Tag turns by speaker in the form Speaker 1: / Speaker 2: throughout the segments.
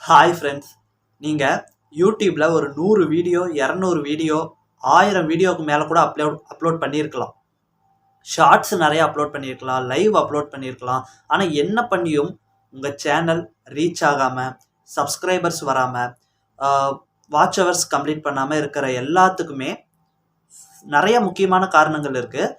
Speaker 1: Hi friends, நீங்கள் யூடியூப்பில் ஒரு 100 வீடியோ 200 வீடியோ 1000 வீடியோவுக்கு மேலே கூட அப்லோட் பண்ணியிருக்கலாம். ஷார்ட்ஸ் நிறைய அப்லோட் பண்ணியிருக்கலாம், லைவ் அப்லோட் பண்ணியிருக்கலாம். ஆனால் என்ன பண்ணியும் உங்கள் சேனல் ரீச் ஆகாமல், சப்ஸ்கிரைபர்ஸ் வராமல், வாட்ச் ஹவர்ஸ் கம்ப்ளீட் பண்ணாமல் இருக்கிற எல்லாத்துக்குமே நிறைய முக்கியமான காரணங்கள் இருக்குது.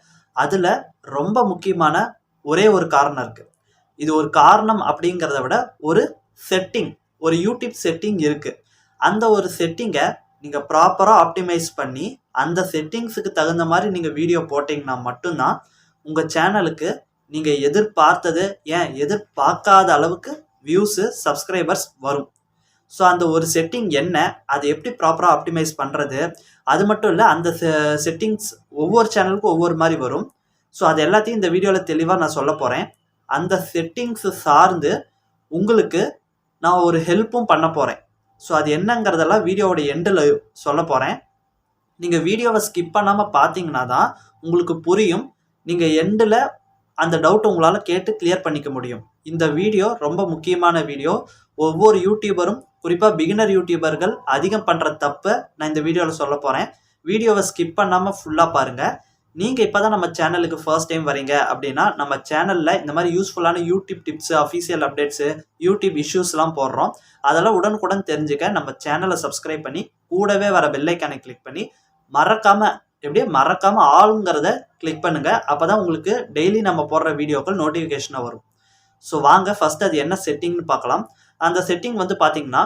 Speaker 1: அதில் ரொம்ப முக்கியமான ஒரே ஒரு காரணம் இருக்குது. இது ஒரு காரணம் அப்படிங்கிறத விட ஒரு செட்டிங், ஒரு யூடியூப் செட்டிங் இருக்குது. அந்த ஒரு செட்டிங்கை நீங்கள் ப்ராப்பராக ஆப்டிமைஸ் பண்ணி அந்த செட்டிங்ஸுக்கு தகுந்த மாதிரி நீங்கள் வீடியோ போட்டிங்கன்னா மட்டும்தான் உங்கள் சேனலுக்கு நீங்கள் எதிர்பார்த்தது, ஏன் எதிர்பார்க்காத அளவுக்கு வியூஸு, சப்ஸ்கிரைபர்ஸ் வரும். ஸோ அந்த ஒரு செட்டிங் என்ன, அதை எப்படி ப்ராப்பராக ஆப்டிமைஸ் பண்ணுறது, அது மட்டும் இல்லை அந்த செட்டிங்ஸ் ஒவ்வொரு சேனலுக்கும் ஒவ்வொரு மாதிரி வரும். ஸோ அது எல்லாத்தையும் இந்த வீடியோவில் தெளிவாக நான் சொல்ல போகிறேன். அந்த செட்டிங்ஸு சார்ந்து உங்களுக்கு நான் ஒரு ஹெல்ப்பும் பண்ண போகிறேன். ஸோ அது என்னங்கிறதெல்லாம் வீடியோவோட எண்டில் சொல்ல போகிறேன். நீங்கள் வீடியோவை ஸ்கிப் பண்ணாமல் பார்த்தீங்கன்னா தான் உங்களுக்கு புரியும். நீங்கள் எண்டில் அந்த டவுட் உங்களால் கேட்டு கிளியர் பண்ணிக்க முடியும். இந்த வீடியோ ரொம்ப முக்கியமான வீடியோ. ஒவ்வொரு யூடியூபரும், குறிப்பாக பிகினர் யூடியூபர்கள் அதிகம் பண்ணுற தப்பை நான் இந்த வீடியோவில் சொல்ல போகிறேன். வீடியோவை ஸ்கிப் பண்ணாமல் ஃபுல்லாக பாருங்கள். நீங்கள் இப்போ தான் நம்ம சேனலுக்கு ஃபர்ஸ்ட் டைம் வரீங்க அப்படின்னா, நம்ம சேனலில் இந்த மாதிரி யூஸ்ஃபுல்லான YouTube tips, official updates, YouTube இஷ்யூஸ்லாம் போடுறோம். அதெல்லாம் உடனுக்குடன் தெரிஞ்சுக்க நம்ம சேனலை சப்ஸ்கிரைப் பண்ணி கூடவே வர பெல் ஐக்கானை கிளிக் பண்ணி மறக்காமல் ஆளுங்கிறத கிளிக் பண்ணுங்கள். அப்போ தான் உங்களுக்கு டெய்லி நம்ம போடுற வீடியோக்கள் நோட்டிஃபிகேஷனாக வரும். ஸோ வாங்க ஃபஸ்ட்டு அது என்ன செட்டிங்னு பார்க்கலாம். அந்த செட்டிங் வந்து பார்த்தீங்கன்னா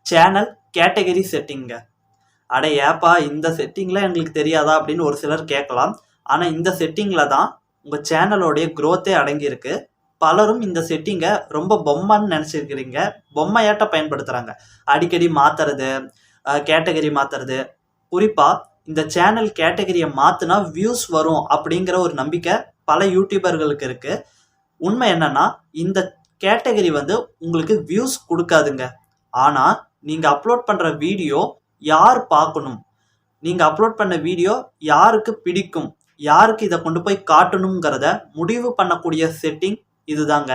Speaker 1: சேனல் கேட்டகரி செட்டிங்க. அட ஏப்பா, இந்த செட்டிங்கில் எங்களுக்கு தெரியாதா அப்படின்னு ஒரு சிலர் கேட்கலாம். ஆனால் இந்த செட்டிங்கில் தான் உங்கள் சேனலோடைய க்ரோத்தே அடங்கியிருக்கு. பலரும் இந்த செட்டிங்கை ரொம்ப பொம்மைன்னு நினச்சிருக்கிறீங்க, பொம்மையாட்ட பயன்படுத்துகிறாங்க. அடிக்கடி மாற்றுறது, கேட்டகரி மாற்றுறது. குறிப்பாக இந்த சேனல் கேட்டகரியை மாற்றினா வியூஸ் வரும் அப்படிங்கிற ஒரு நம்பிக்கை பல யூடியூபர்களுக்கு இருக்குது. உண்மை என்னன்னா, இந்த கேட்டகரி வந்து உங்களுக்கு வியூஸ் கொடுக்காதுங்க. ஆனால் நீங்கள் அப்லோட் பண்ணுற வீடியோ யார் பார்க்கணும், நீங்கள் அப்லோட் பண்ண வீடியோ யாருக்கு பிடிக்கும், யாருக்கு இதை கொண்டு போய் காட்டணுங்கிறத முடிவு பண்ணக்கூடிய செட்டிங் இதுதாங்க.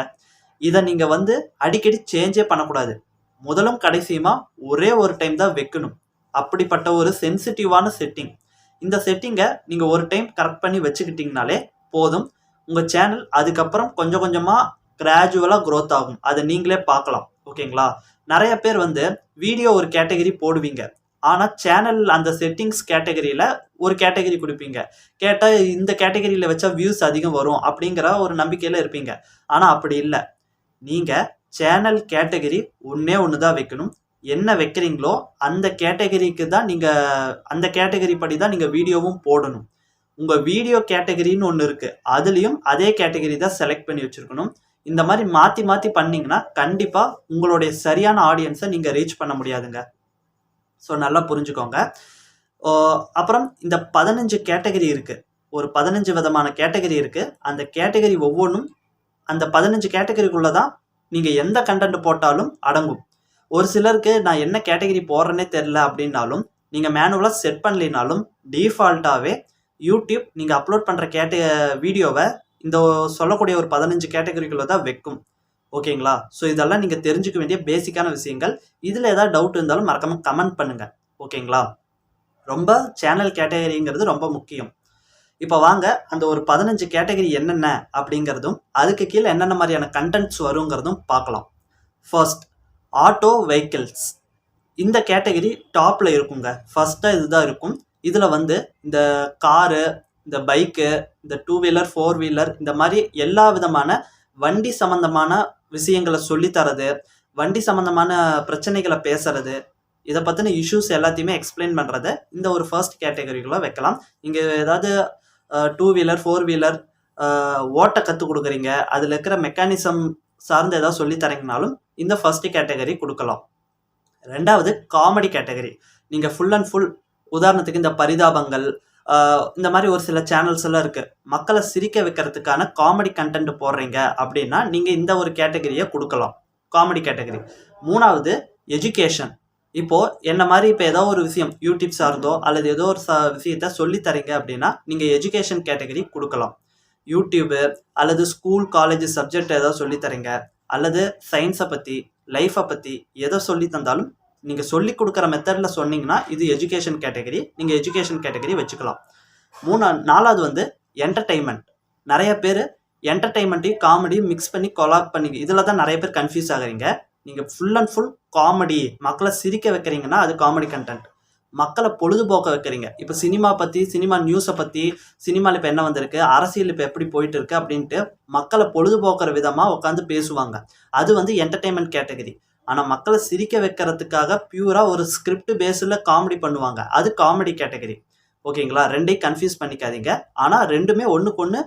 Speaker 1: இதை நீங்கள் வந்து அடிக்கடி சேஞ்சே பண்ணக்கூடாது. முதலும் கடைசியுமா ஒரே ஒரு டைம் தான் வைக்கணும். அப்படிப்பட்ட ஒரு சென்சிட்டிவான செட்டிங். இந்த செட்டிங்கை நீங்கள் ஒரு டைம் கரெக்ட் பண்ணி வச்சுக்கிட்டிங்கனாலே போதும். உங்கள் சேனல் அதுக்கப்புறம் கொஞ்சம் கொஞ்சமாக கிராஜுவலாக க்ரோத் ஆகும். அதை நீங்களே பார்க்கலாம். ஓகேங்களா? நிறைய பேர் வந்து வீடியோ ஒரு கேட்டகரி போடுவீங்க, ஆனால் சேனல் அந்த செட்டிங்ஸ் கேட்டகரியில் ஒரு கேட்டகரி கொடுப்பீங்க. கேட்டால் இந்த கேட்டகரியில் வச்சா வியூஸ் அதிகம் வரும் அப்படிங்கிற ஒரு நம்பிக்கையில் இருப்பீங்க. ஆனால் அப்படி இல்லை. நீங்கள் சேனல் கேட்டகரி ஒன்று தான் வைக்கணும். என்ன வைக்கிறீங்களோ அந்த கேட்டகரிக்கு தான் அந்த கேட்டகரி படி தான் நீங்கள் வீடியோவும் போடணும். உங்கள் வீடியோ கேட்டகரின்னு ஒன்று இருக்குது, அதுலேயும் அதே கேட்டகரி தான் செலக்ட் பண்ணி வச்சுருக்கணும். இந்த மாதிரி மாற்றி மாற்றி பண்ணிங்கன்னா கண்டிப்பாக உங்களுடைய சரியான ஆடியன்ஸை நீங்கள் ரீச் பண்ண முடியாதுங்க. ஸோ நல்லா புரிஞ்சுக்கோங்க. அப்புறம் இந்த 15 கேட்டகரி இருக்குது. ஒரு 15 விதமான கேட்டகரி இருக்குது. அந்த கேட்டகரி ஒவ்வொன்றும் அந்த 15 கேட்டகரிக்குள்ளே தான் நீங்கள் எந்த கண்டென்ட் போட்டாலும் அடங்கும். ஒரு சிலருக்கு நான் என்ன கேட்டகரி போடுறேன்னே தெரில அப்படின்னாலும், நீங்கள் மேனுவலாக செட் பண்ணலினாலும் டிஃபால்ட்டாகவே யூடியூப் நீங்கள் அப்லோட் பண்ணுற வீடியோவை இந்த சொல்லக்கூடிய ஒரு 15 கேட்டகரிக்குள்ளே தான் வைக்கும். ஓகேங்களா? ஸோ இதெல்லாம் நீங்கள் தெரிஞ்சுக்க வேண்டிய பேசிக்கான விஷயங்கள். இதில் ஏதாவது டவுட் இருந்தாலும் மறக்காமல் கமெண்ட் பண்ணுங்கள். ஓகேங்களா? ரொம்ப சேனல் கேட்டகரிங்கிறது ரொம்ப முக்கியம். இப்போ வாங்க அந்த ஒரு 15 கேட்டகரி என்னென்ன அப்படிங்கிறதும் அதுக்கு கீழே என்னென்ன மாதிரியான கண்டென்ட்ஸ் வருங்கிறதும் பார்க்கலாம். First, auto vehicles. இந்த கேட்டகரி டாப்பில் இருக்குங்க. ஃபர்ஸ்ட்டாக இதுதான் இருக்கும். இதில் வந்து இந்த காரு, இந்த பைக்கு, இந்த 2 வீலர் 4 வீலர், இந்த மாதிரி எல்லா விதமான வண்டி சம்மந்தமான விஷயங்களை சொல்லித்தரது, வண்டி சம்மந்தமான பிரச்சனைகளை பேசுறது, இதை பற்றின இஷ்யூஸ் எல்லாத்தையுமே எக்ஸ்பிளைன் பண்ணுறதை இந்த ஒரு ஃபர்ஸ்ட் கேட்டகரிக்குள்ளே வைக்கலாம். இங்கே ஏதாவது 2 வீலர் 4 வீலர் ஓட்ட கற்றுக் கொடுக்குறீங்க, அதில் இருக்கிற மெக்கானிசம் சார்ந்து ஏதாவது சொல்லித்தரீங்கனாலும் இந்த ஃபர்ஸ்ட் கேட்டகரி கொடுக்கலாம். ரெண்டாவது, காமெடி கேட்டகரி. நீங்கள் ஃபுல் அண்ட் ஃபுல், உதாரணத்துக்கு இந்த பரிதாபங்கள், இந்த மாதிரி ஒரு சில சேனல்ஸ் எல்லாம் இருக்குது, மக்களை சிரிக்க வைக்கிறதுக்கான காமெடி கண்டென்ட் போடுறீங்க அப்படின்னா நீங்கள் இந்த ஒரு கேட்டகரியை கொடுக்கலாம், காமெடி கேட்டகரி. மூணாவது, எஜுகேஷன். இப்போது என்ன மாதிரி இப்போ ஏதோ ஒரு விஷயம் யூடியூப் சார்ந்தோ அல்லது ஏதோ ஒரு விஷயத்த சொல்லித்தரீங்க அப்படின்னா நீங்கள் எஜுகேஷன் கேட்டகரி கொடுக்கலாம். யூடியூபு அல்லது ஸ்கூல் காலேஜ் சப்ஜெக்ட் ஏதாவது சொல்லித்தரீங்க, அல்லது சயின்ஸை பற்றி, லைஃப்பை பற்றி எதை சொல்லி தந்தாலும் நீங்கள் சொல்லி கொடுக்குற மெத்தடில் சொன்னீங்கன்னா இது எஜுகேஷன் கேட்டகரி, நீங்கள் எஜுகேஷன் கேட்டகரி வச்சுக்கலாம். 4வது வந்து என்டர்டெயின்மெண்ட். நிறைய பேர் என்டர்டெயின்மெண்ட்டையும் காமெடியும் மிக்ஸ் பண்ணி கொலாப் பண்ணி இதில் தான் நிறைய பேர் கன்ஃபியூஸ் ஆகுறீங்க. நீங்கள் ஃபுல் அண்ட் ஃபுல் காமெடி, மக்களை சிரிக்க வைக்கிறீங்கன்னா அது காமெடி கண்டென்ட். மக்களை பொழுதுபோக்க வைக்கிறீங்க. இப்போ சினிமா பற்றி, சினிமா நியூஸை பற்றி, சினிமாவில் இப்போ என்ன வந்திருக்கு, அரசியல் இப்போ எப்படி போயிட்டு இருக்கு அப்படின்ட்டு மக்களை பொழுதுபோக்குற விதமாக உட்காந்து பேசுவாங்க. அது வந்து என்டர்டெயின்மெண்ட் கேட்டகரி. ஆனால் மக்களை சிரிக்க வைக்கிறதுக்காக பியூராக ஒரு ஸ்கிரிப்ட் பேஸில் காமெடி பண்ணுவாங்க, அது காமெடி கேட்டகரி. ஓகேங்களா? ரெண்டையும் கன்ஃபியூஸ் பண்ணிக்காதீங்க. ஆனால் ரெண்டுமே ஒன்றுக்கு ஒன்று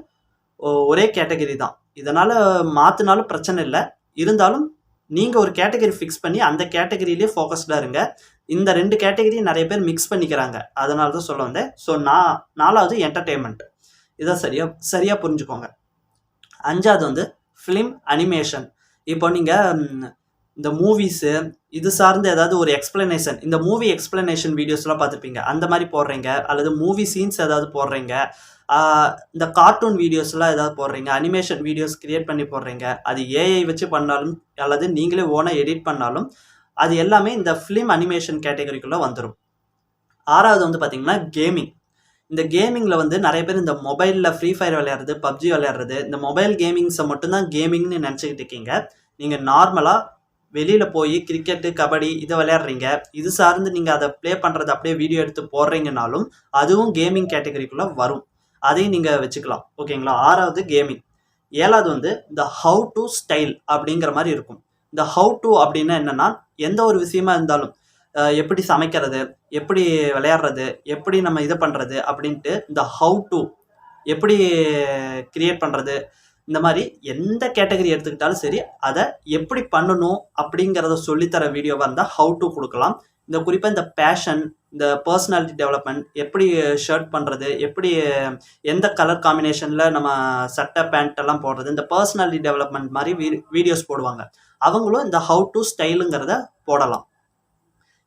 Speaker 1: ஒரே கேட்டகரி தான். இதனால் மாற்றினாலும் பிரச்சனை இல்லை. இருந்தாலும் நீங்கள் ஒரு கேட்டகரி ஃபிக்ஸ் பண்ணி அந்த கேட்டகரியிலே ஃபோக்கஸ்டாக இருங்க. இந்த 2 கேட்டகரி நிறைய பேர் மிக்ஸ் பண்ணிக்கிறாங்க, அதனால தான் சொல்ல வந்தேன். ஸோ 4வது என்டர்டெயின்மெண்ட். இதை சரியாக புரிஞ்சுக்கோங்க. 5வது வந்து ஃபிலிம் அனிமேஷன். இப்போ நீங்கள் இந்த மூவிஸு இது சார்ந்து ஏதாவது ஒரு எக்ஸ்பிளனேஷன், இந்த மூவி எக்ஸ்பிளனேஷன் வீடியோஸ்லாம் பார்த்துருப்பீங்க, அந்த மாதிரி போடுறீங்க. அல்லது மூவி சீன்ஸ் ஏதாவது போடுறீங்க, இந்த கார்ட்டூன் வீடியோஸ்லாம் ஏதாவது போடுறீங்க, அனிமேஷன் வீடியோஸ் கிரியேட் பண்ணி போடுறீங்க. அது ஏஐ வச்சு பண்ணாலும் அல்லது நீங்களே ஓனாக எடிட் பண்ணாலும் அது எல்லாமே இந்த ஃபிலிம் அனிமேஷன் கேட்டகரிக்குள்ளே வந்துடும். 6வது வந்து பார்த்திங்கன்னா கேமிங். இந்த கேமிங்கில் வந்து நிறைய பேர் இந்த மொபைலில் ஃப்ரீ ஃபயர் விளையாடுறது, பப்ஜி விளையாடுறது, இந்த மொபைல் கேமிங்ஸை மட்டும்தான் கேமிங்னு நினச்சிக்கிட்டு இருக்கீங்க. நீங்கள் நார்மலாக வெளியில் போய் கிரிக்கெட்டு, கபடி இதை விளையாடுறீங்க, இது சார்ந்து நீங்கள் அதை ப்ளே பண்ணுறது அப்படியே வீடியோ எடுத்து போடுறீங்கனாலும் அதுவும் கேமிங் கேட்டகரிக்குள்ளே வரும். அதையும் நீங்கள் வச்சுக்கலாம். ஓகேங்களா? 6வது கேமிங். 7வது வந்து இந்த ஹவு டு ஸ்டைல் அப்படிங்கிற மாதிரி இருக்கும். இந்த ஹவு டு அப்படின்னா என்னென்னா, எந்த ஒரு விஷயமா இருந்தாலும் எப்படி சமைக்கிறது, எப்படி விளையாடுறது, எப்படி நம்ம இது பண்ணுறது அப்படின்ட்டு இந்த ஹவு டு எப்படி கிரியேட் பண்ணுறது, இந்த மாதிரி எந்த கேட்டகரி எடுத்துக்கிட்டாலும் சரி அதை எப்படி பண்ணணும் அப்படிங்கிறத சொல்லித்தர வீடியோவாக இருந்தால் ஹவு டு கொடுக்கலாம். இந்த குறிப்பாக இந்த பேஷன், இந்த பர்சனாலிட்டி டெவலப்மெண்ட், எப்படி ஷர்ட் பண்ணுறது, எப்படி எந்த கலர் காம்பினேஷனில் நம்ம சட்டை பேண்ட் எல்லாம் போடுறது, இந்த பர்சனாலிட்டி டெவலப்மெண்ட் மாதிரி வீடியோஸ் போடுவாங்க. அவங்களும் இந்த ஹவு டு ஸ்டைலுங்கிறத போடலாம்.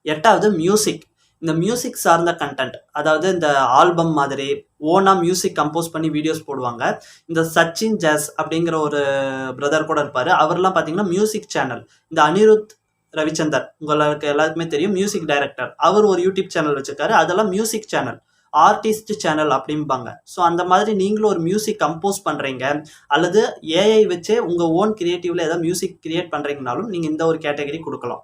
Speaker 1: 8வது மியூசிக். இந்த மியூசிக் சார்ந்த கண்டென்ட், அதாவது இந்த ஆல்பம் மாதிரி ஓனாக மியூசிக் கம்போஸ் பண்ணி வீடியோஸ் போடுவாங்க. இந்த சச்சின் ஜாஸ் அப்படிங்கிற ஒரு பிரதர் கூட இருப்பார். அவர்லாம் பார்த்தீங்கன்னா மியூசிக் சேனல், இந்த அனிருத் ரவிச்சந்தர் உங்களுக்கு எல்லாருக்குமே தெரியும், மியூசிக் டைரக்டர். அவர் ஒரு யூடியூப் சேனல் வச்சுருக்காரு, அதெல்லாம் மியூசிக் சேனல், ஆர்டிஸ்ட் சேனல் அப்படிம்பாங்க. ஸோ அந்த மாதிரி நீங்களும் ஒரு மியூசிக் கம்போஸ் பண்ணுறீங்க அல்லது ஏஐ வச்சே உங்கள் ஓன் கிரியேட்டிவில் ஏதாவது மியூசிக் கிரியேட் பண்ணுறீங்கனாலும் நீங்கள் இந்த ஒரு கேட்டகரி கொடுக்கலாம்.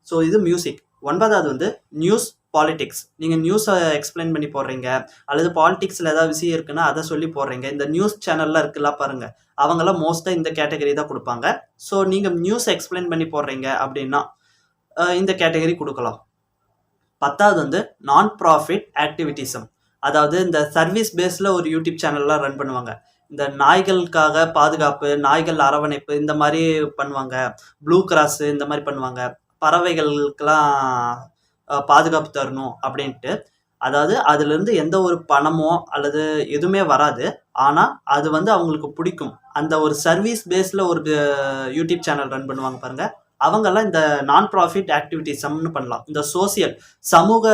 Speaker 1: ஸோ இது மியூசிக். 9வது வந்து நியூஸ், பாலிடிக்ஸ். நீங்கள் நியூஸை எக்ஸ்பிளைன் பண்ணி போடுறீங்க அல்லது பாலிடிக்ஸில் ஏதாவது விஷயம் இருக்குன்னா அதை சொல்லி போடுறீங்க. இந்த நியூஸ் சேனல்லாம் இருக்குல்ல பாருங்கள், அவங்களாம் மோஸ்ட்டாக இந்த கேட்டகரி தான் கொடுப்பாங்க. ஸோ நீங்கள் நியூஸ் எக்ஸ்பிளைன் பண்ணி போடுறீங்க அப்படின்னா இந்த கேட்டகரி கொடுக்கலாம். 10வது வந்து நான் ப்ராஃபிட் ஆக்டிவிட்டிசம். அதாவது இந்த சர்வீஸ் பேஸில் ஒரு யூடியூப் சேனல்லாம் ரன் பண்ணுவாங்க. இந்த நாய்களுக்காக பாதுகாப்பு, நாய்கள் அரவணைப்பு இந்த மாதிரி பண்ணுவாங்க, ப்ளூ கிராஸு இந்த மாதிரி பண்ணுவாங்க, பறவைகளுக்கெல்லாம் பாதுகாப்பு தரணும் அப்படின்ட்டு. அதாவது அதுலேருந்து எந்த ஒரு பணமோ அல்லது எதுவுமே வராது, ஆனால் அது வந்து அவங்களுக்கு பிடிக்கும். அந்த ஒரு சர்வீஸ் பேஸில் ஒரு யூடியூப் சேனல் ரன் பண்ணுவாங்க பாருங்கள், அவங்கெல்லாம் இந்த நான் ப்ராஃபிட் ஆக்டிவிட்டிசம்னு பண்ணலாம். இந்த சோசியல் சமூக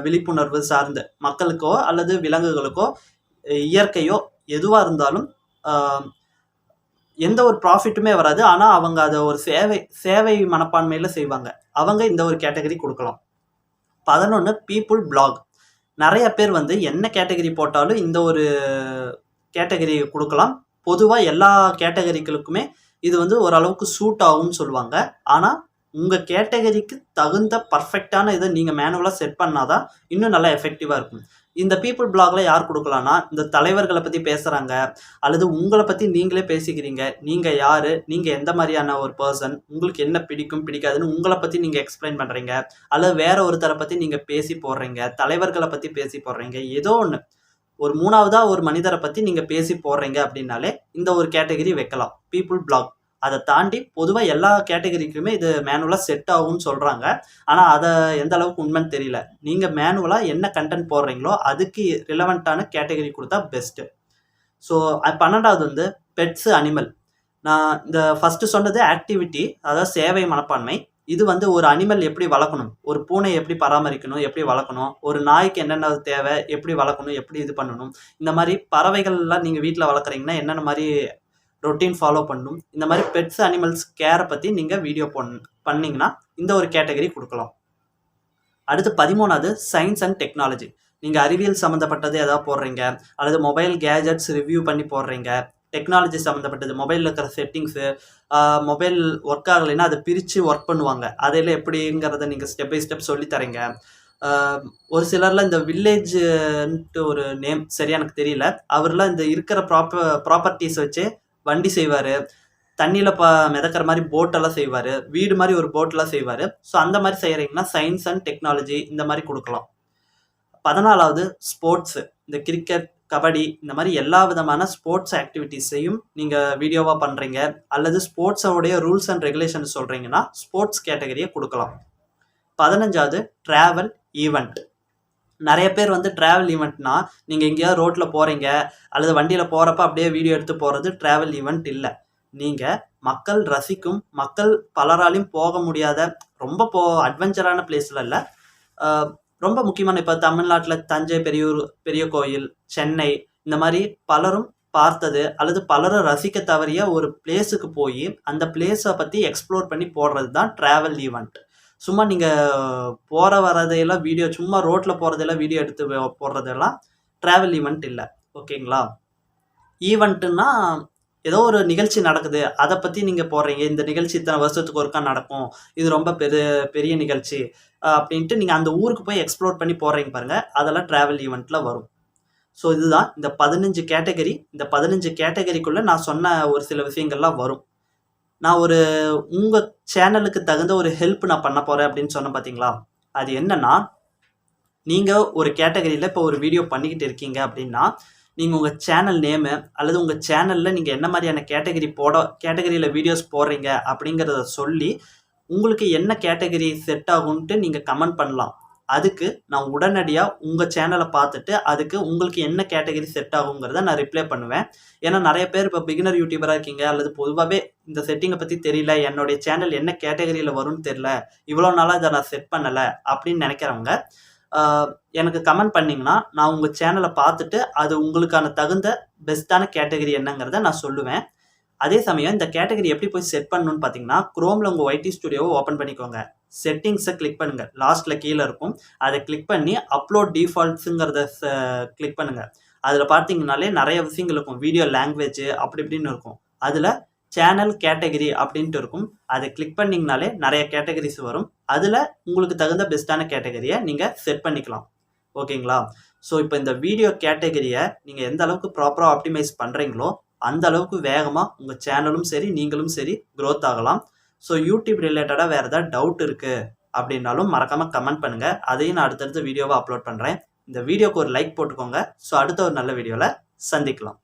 Speaker 1: விழிப்புணர்வு சார்ந்து மக்களுக்கோ அல்லது விலங்குகளுக்கோ இயற்கையோ எதுவாக இருந்தாலும் எந்த ஒரு ப்ராஃபிட்டுமே வராது, ஆனால் அவங்க அதை ஒரு சேவை மனப்பான்மையில் செய்வாங்க. அவங்க இந்த ஒரு கேட்டகரி கொடுக்கலாம். 11 பீப்புள் பிளாக். நிறைய பேர் வந்து என்ன கேட்டகரி போட்டாலும் இந்த ஒரு கேட்டகரி கொடுக்கலாம். பொதுவாக எல்லா கேட்டகரிகளுக்குமே இது வந்து ஓரளவுக்கு சூட் ஆகும்னு சொல்லுவாங்க. ஆனால் உங்கள் கேட்டகரிக்கு தகுந்த பர்ஃபெக்டான இதை நீங்கள் மேனுவலாக செட் பண்ணாதான் இன்னும் நல்லா எஃபெக்டிவாக இருக்கும். இந்த பீப்புள் பிளாகில் யார் கொடுக்கலான்னா, இந்த தலைவர்களை பற்றி பேசுகிறாங்க அல்லது உங்களை பற்றி நீங்களே பேசிக்கிறீங்க, நீங்கள் யார், நீங்கள் எந்த மாதிரியான ஒரு பர்சன், உங்களுக்கு என்ன பிடிக்கும் பிடிக்காதுன்னு உங்களை பற்றி நீங்கள் எக்ஸ்பிளைன் பண்ணுறீங்க, அல்லது வேற ஒருத்தரை பற்றி நீங்கள் பேசி போடுறீங்க, தலைவர்களை பற்றி பேசி போடுறீங்க, ஏதோ ஒன்று ஒரு 3வதாக ஒரு மனிதரை பற்றி நீங்கள் பேசி போடுறீங்க அப்படின்னாலே இந்த ஒரு கேட்டகரி வைக்கலாம், பீப்புள் பிளாக். அதை தாண்டி பொதுவாக எல்லா கேட்டகரிக்குமே இது மேனுவலாக செட் ஆகும்னு சொல்கிறாங்க. ஆனால் அதை எந்த அளவுக்கு உண்மைன்னு தெரியல. நீங்கள் மேனுவலாக என்ன கண்டென்ட் போடுறீங்களோ அதுக்கு ரிலவெண்ட்டான கேட்டகரி கொடுத்தா பெஸ்ட்டு. ஸோ 12வது வந்து பெட்ஸு, அனிமல். நான் இந்த ஃபஸ்ட்டு சொன்னது ஆக்டிவிட்டி, அதாவது சேவை மனப்பான்மை. இது வந்து ஒரு அனிமல் எப்படி வளர்க்கணும், ஒரு பூனை எப்படி பராமரிக்கணும், எப்படி வளர்க்கணும், ஒரு நாய்க்கு என்னென்ன தேவை, எப்படி வளர்க்கணும், எப்படி இது பண்ணணும், இந்த மாதிரி பறவைகள்லாம் நீங்கள் வீட்டில் வளர்க்குறீங்கன்னா என்னென்ன மாதிரி ரொட்டீன் ஃபாலோ பண்ணணும். இந்த மாதிரி பெட்ஸ் அனிமல்ஸ் கேரை பற்றி நீங்கள் வீடியோ பண்ணிங்கன்னா இந்த ஒரு கேட்டகரி கொடுக்கலாம். அடுத்து 13வது சயின்ஸ் அண்ட் டெக்னாலஜி. நீங்கள் அறிவியல் சம்மந்தப்பட்டது ஏதாவது போடுறீங்க, அல்லது மொபைல் கேஜெட்ஸ் ரிவ்யூ பண்ணி போடுறீங்க, டெக்னாலஜி சம்மந்தப்பட்டது, மொபைலில் இருக்கிற செட்டிங்ஸு, மொபைல் ஒர்க் ஆகலைன்னா அதை பிரித்து ஒர்க் பண்ணுவாங்க, அதில் எப்படிங்கிறத நீங்கள் ஸ்டெப் பை ஸ்டெப் சொல்லித்தரீங்க. ஒரு சிலர்லாம் இந்த வில்லேஜ்ன்ட்டு ஒரு நேம் சரியா எனக்கு தெரியல, அவர்லாம் இந்த இருக்கிற ப்ராப்பர்ட்டிஸ் வச்சு வண்டி செய்வார், தண்ணியில் மிதக்கிற மாதிரி போட்டெல்லாம் செய்வார், வீடு மாதிரி ஒரு போட்டெல்லாம் செய்வார். ஸோ அந்த மாதிரி செய்கிறீங்கன்னா சயின்ஸ் அண்ட் டெக்னாலஜி இந்த மாதிரி கொடுக்கலாம். 14வது ஸ்போர்ட்ஸு. இந்த கிரிக்கெட், கபடி இந்த மாதிரி எல்லா விதமான ஸ்போர்ட்ஸ் ஆக்டிவிட்டீஸையும் நீங்கள் வீடியோவாக பண்ணுறீங்க, அல்லது ஸ்போர்ட்ஸோடைய ரூல்ஸ் அண்ட் ரெகுலேஷன் சொல்கிறீங்கன்னா ஸ்போர்ட்ஸ் கேட்டகரியை கொடுக்கலாம். 15வது ட்ராவல் ஈவெண்ட். நிறைய பேர் வந்து ட்ராவல் ஈவெண்ட்னா நீங்கள் எங்கேயாவது ரோட்டில் போகிறீங்க அல்லது வண்டியில் போகிறப்ப அப்படியே வீடியோ எடுத்து போகிறது ட்ராவல் ஈவெண்ட் இல்லை. நீங்கள் மக்கள் ரசிக்கும், மக்கள் பலராலையும் போக முடியாத ரொம்ப அட்வென்ச்சரான பிளேஸில் இல்லை, ரொம்ப முக்கியமான இப்போ தமிழ்நாட்டில் தஞ்சை பெரிய கோயில், சென்னை இந்த மாதிரி பலரும் பார்த்தது அல்லது பலரும் ரசிக்க தவறிய ஒரு பிளேஸுக்கு போய் அந்த பிளேஸை பற்றி எக்ஸ்ப்ளோர் பண்ணி போடுறது தான் ட்ராவல் ஈவெண்ட். சும்மா நீங்கள் போகிற வரதையெல்லாம் வீடியோ, சும்மா ரோட்டில் போகிறதெல்லாம் வீடியோ எடுத்து போடுறதெல்லாம் ட்ராவல் ஈவெண்ட் இல்லை. ஓகேங்களா? ஈவெண்ட்டுன்னா ஏதோ ஒரு நிகழ்ச்சி நடக்குது, அதை பற்றி நீங்கள் போடுறீங்க, இந்த நிகழ்ச்சி இத்தனை வருஷத்துக்கு ஒருக்கா நடக்கும், இது ரொம்ப பெரிய நிகழ்ச்சி அப்படின்ட்டு நீங்கள் அந்த ஊருக்கு போய் எக்ஸ்ப்ளோர் பண்ணி போடுறீங்க பாருங்கள், அதெல்லாம் ட்ராவல் ஈவெண்ட்டில் வரும். ஸோ இதுதான் இந்த 15 கேட்டகரி. இந்த 15 கேட்டகரிக்குள்ளே நான் சொன்ன ஒரு சில விஷயங்கள்லாம் வரும். நான் உங்கள் சேனலுக்கு தகுந்த ஒரு ஹெல்ப் நான் பண்ண போகிறேன் அப்படின்னு சொன்னேன் பார்த்தீங்களா, அது என்னன்னா, நீங்கள் ஒரு கேட்டகரியில் இப்போ ஒரு வீடியோ பண்ணிக்கிட்டு இருக்கீங்க அப்படின்னா, நீங்கள் உங்கள் சேனல் நேமு அல்லது உங்கள் சேனலில் நீங்கள் என்ன மாதிரியான கேட்டகரியில் வீடியோஸ் போடுறீங்க அப்படிங்கிறத சொல்லி உங்களுக்கு என்ன கேட்டகரி செட் ஆகும்ன்ட்டு நீங்கள் கமெண்ட் பண்ணலாம். அதுக்கு நான் உடனடியாக உங்கள் சேனலை பார்த்துட்டு அதுக்கு உங்களுக்கு என்ன கேட்டகரி செட் ஆகுங்கிறத நான் ரிப்ளை பண்ணுவேன். ஏன்னா நிறைய பேர் இப்போ பிகினர் யூடியூபராக இருக்கீங்க, அல்லது பொதுவாகவே இந்த செட்டிங்கை பற்றி தெரியல, என்னுடைய சேனல் என்ன கேட்டகரியில் வரும்னு தெரியல, இவ்வளோ நாளாக இதை நான் செட் பண்ணலை அப்படின்னு நினைக்கிறவங்க எனக்கு கமெண்ட் பண்ணிங்கன்னா நான் உங்கள் சேனலை பார்த்துட்டு அது உங்களுக்கான தகுந்த பெஸ்ட்டான கேட்டகரி என்னங்கிறத நான் சொல்லுவேன். அதே சமயம் இந்த கேட்டகரி எப்படி போய் செட் பண்ணணும்னு பார்த்தீங்கன்னா, குரோமில் உங்கள் ஒய்டி ஸ்டுடியோவை ஓப்பன் பண்ணிக்கோங்க, செட்டிங்ஸை கிளிக் பண்ணுங்கள், லாஸ்ட்டில் கீழே இருக்கும், அதை கிளிக் பண்ணி அப்லோட் டிஃபால்ட்ஸுங்கிறத கிளிக் பண்ணுங்கள். அதில் பார்த்தீங்கன்னாலே நிறைய விஷயங்கள் இருக்கும், வீடியோ லாங்குவேஜ் அப்படி இப்படின்னு இருக்கும், அதில் சேனல் கேட்டகரி அப்படின்ட்டு இருக்கும், அதை கிளிக் பண்ணிங்கனாலே நிறைய கேட்டகரிஸ் வரும், அதில் உங்களுக்கு தகுந்த பெஸ்ட்டான கேட்டகரியை நீங்கள் செட் பண்ணிக்கலாம். ஓகேங்களா? ஸோ இப்போ இந்த வீடியோ கேட்டகரியை நீங்கள் எந்த அளவுக்கு ப்ராப்பராக ஆப்டிமைஸ் பண்ணுறீங்களோ அந்த அளவுக்கு வேகமாக உங்கள் சேனலும் சரி நீங்களும் சரி க்ரோத் ஆகலாம். ஸோ யூடியூப் ரிலேட்டடாக வேறு ஏதாவது டவுட் இருக்குது அப்படின்னாலும் மறக்காமல் கமெண்ட் பண்ணுங்கள், அதையும் நான் அடுத்தடுத்த வீடியோவை அப்லோட் பண்ணுறேன். இந்த வீடியோக்கு ஒரு லைக் போட்டுக்கோங்க. ஸோ அடுத்த ஒரு நல்ல வீடியோவில் சந்திக்கலாம்.